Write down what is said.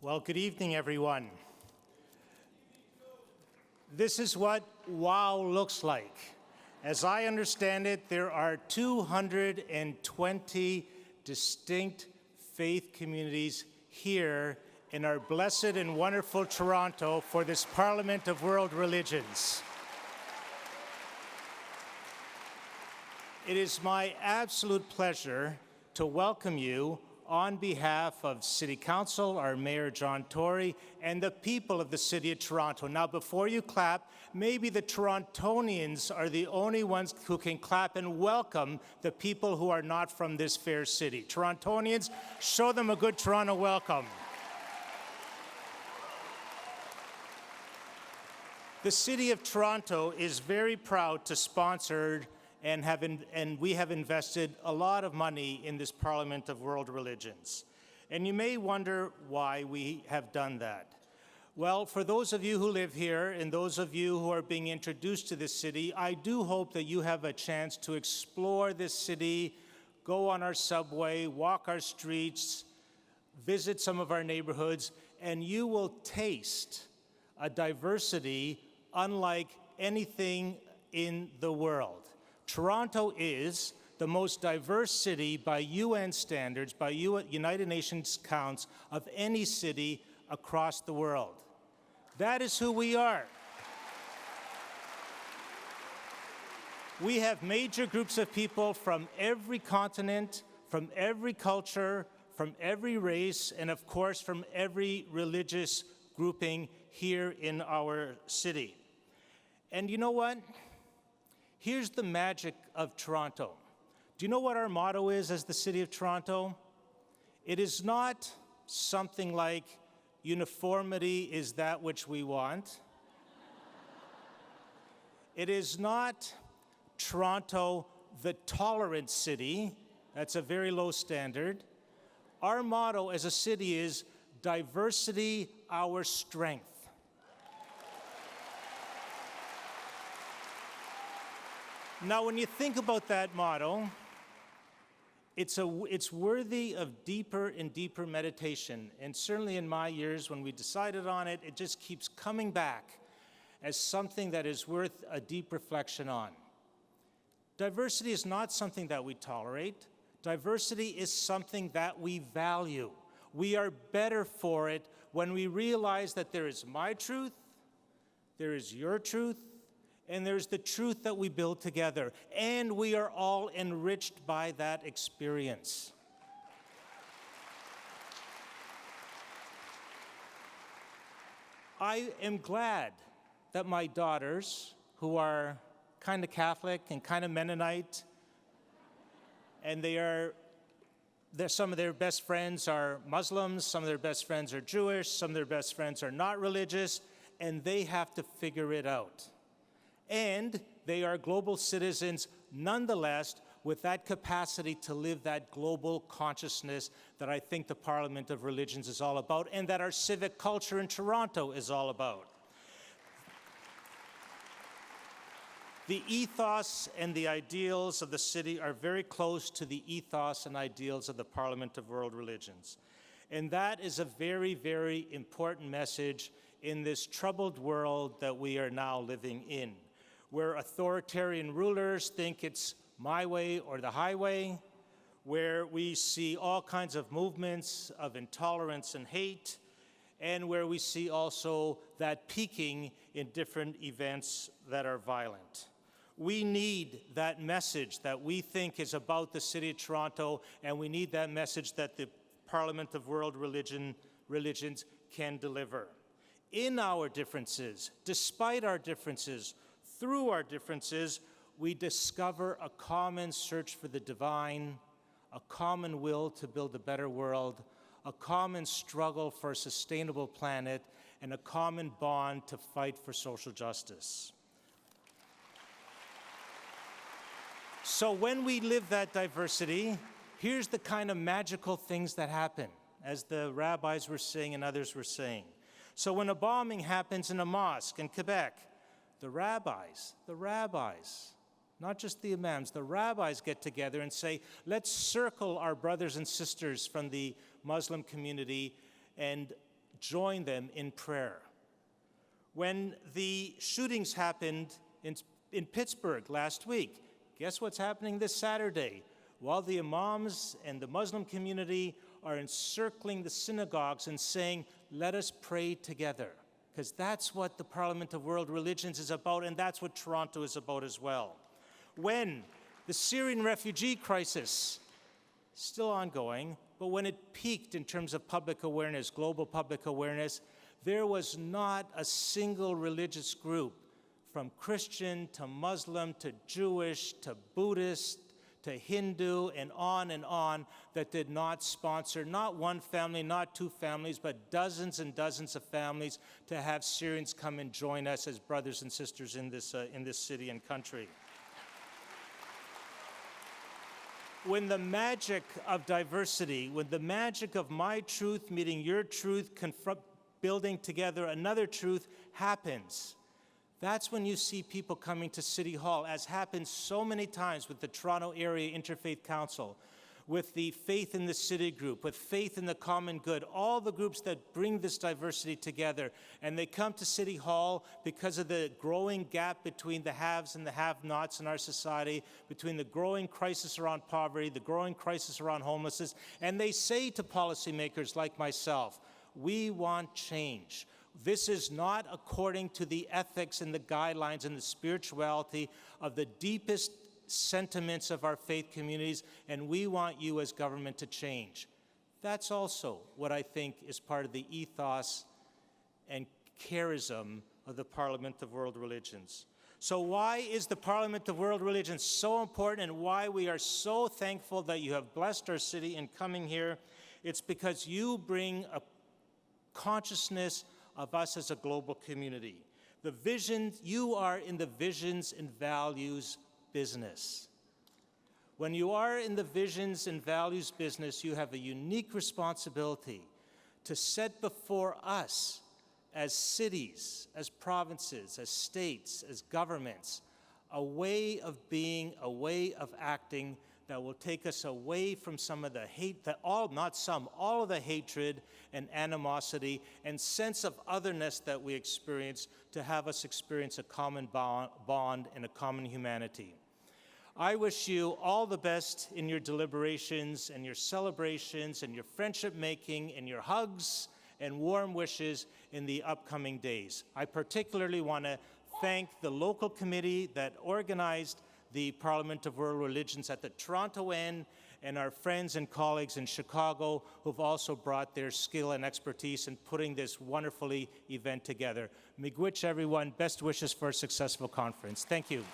Well, good evening, everyone. This is what WOW looks like. As I understand it, there are 220 distinct faith communities here in our blessed and wonderful Toronto for this Parliament of World Religions. It is my absolute pleasure to welcome you on behalf of City Council, our Mayor John Tory, and the people of the City of Toronto. Now, before you clap, maybe the Torontonians are the only ones who can clap and welcome the people who are not from this fair city. Torontonians, show them a good Toronto welcome. The City of Toronto is very proud to sponsor and we have invested a lot of money in this Parliament of World Religions. And you may wonder why we have done that. Well, for those of you who live here and those of you who are being introduced to this city, I do hope that you have a chance to explore this city, go on our subway, walk our streets, visit some of our neighborhoods, and you will taste a diversity unlike anything in the world. Toronto is the most diverse city by UN standards, by United Nations counts, of any city across the world. That is who we are. We have major groups of people from every continent, from every culture, from every race, and of course from every religious grouping here in our city. And you know what? Here's the magic of Toronto. Do you know what our motto is as the City of Toronto? It is not something like uniformity is that which we want. It is not Toronto, the tolerant city. That's a very low standard. Our motto as a city is diversity, our strength. Now, when you think about that motto, it's worthy of deeper and deeper meditation. And certainly in my years when we decided on it, it just keeps coming back as something that is worth a deep reflection on. Diversity is not something that we tolerate. Diversity is something that we value. We are better for it when we realize that there is my truth, there is your truth, and there's the truth that we build together, and we are all enriched by that experience. I am glad that my daughters, who are kind of Catholic and kind of Mennonite, and some of their best friends are Muslims, some of their best friends are Jewish, some of their best friends are not religious, and they have to figure it out. And they are global citizens nonetheless with that capacity to live that global consciousness that I think the Parliament of Religions is all about and that our civic culture in Toronto is all about. The ethos and the ideals of the city are very close to the ethos and ideals of the Parliament of World Religions. And that is a very, very important message in this troubled world that we are now living in, where authoritarian rulers think it's my way or the highway, where we see all kinds of movements of intolerance and hate, and where we see also that peaking in different events that are violent. We need that message that we think is about the City of Toronto, and we need that message that the Parliament of World Religions can deliver. In our differences, despite our differences, through our differences, we discover a common search for the divine, a common will to build a better world, a common struggle for a sustainable planet, and a common bond to fight for social justice. So when we live that diversity, here's the kind of magical things that happen, as the rabbis were saying and others were saying. So when a bombing happens in a mosque in Quebec, the rabbis, not just the imams, the rabbis get together and say, let's circle our brothers and sisters from the Muslim community and join them in prayer. When the shootings happened in Pittsburgh last week, guess what's happening this Saturday? While the imams and the Muslim community are encircling the synagogues and saying, let us pray together, because that's what the Parliament of World Religions is about, and that's what Toronto is about as well. When the Syrian refugee crisis, still ongoing, but when it peaked in terms of public awareness, global public awareness, there was not a single religious group, from Christian to Muslim to Jewish to Buddhist to Hindu and on, that did not sponsor not one family, not two families, but dozens and dozens of families to have Syrians come and join us as brothers and sisters in this city and country. When the magic of diversity, when the magic of my truth meeting your truth, building together another truth happens, that's when you see people coming to City Hall, as happens so many times with the Toronto Area Interfaith Council, with the Faith in the City group, with Faith in the Common Good, all the groups that bring this diversity together. And they come to City Hall because of the growing gap between the haves and the have-nots in our society, between the growing crisis around poverty, the growing crisis around homelessness. And they say to policymakers like myself, we want change. This is not according to the ethics and the guidelines and the spirituality of the deepest sentiments of our faith communities, and we want you as government to change. That's also what I think is part of the ethos and charism of the Parliament of World Religions. So why is the Parliament of World Religions so important, and why we are so thankful that you have blessed our city in coming here? It's because you bring a consciousness of us as a global community. The vision, you are in the visions and values business. When you are in the visions and values business, you have a unique responsibility to set before us as cities, as provinces, as states, as governments, a way of being, a way of acting that will take us away from some of the hate, all of the hatred and animosity and sense of otherness that we experience, to have us experience a common bond and a common humanity. I wish you all the best in your deliberations and your celebrations and your friendship making and your hugs and warm wishes in the upcoming days. I particularly want to thank the local committee that organized the Parliament of World Religions at the Toronto end, and our friends and colleagues in Chicago who've also brought their skill and expertise in putting this wonderful event together. Miigwech, everyone. Best wishes for a successful conference. Thank you.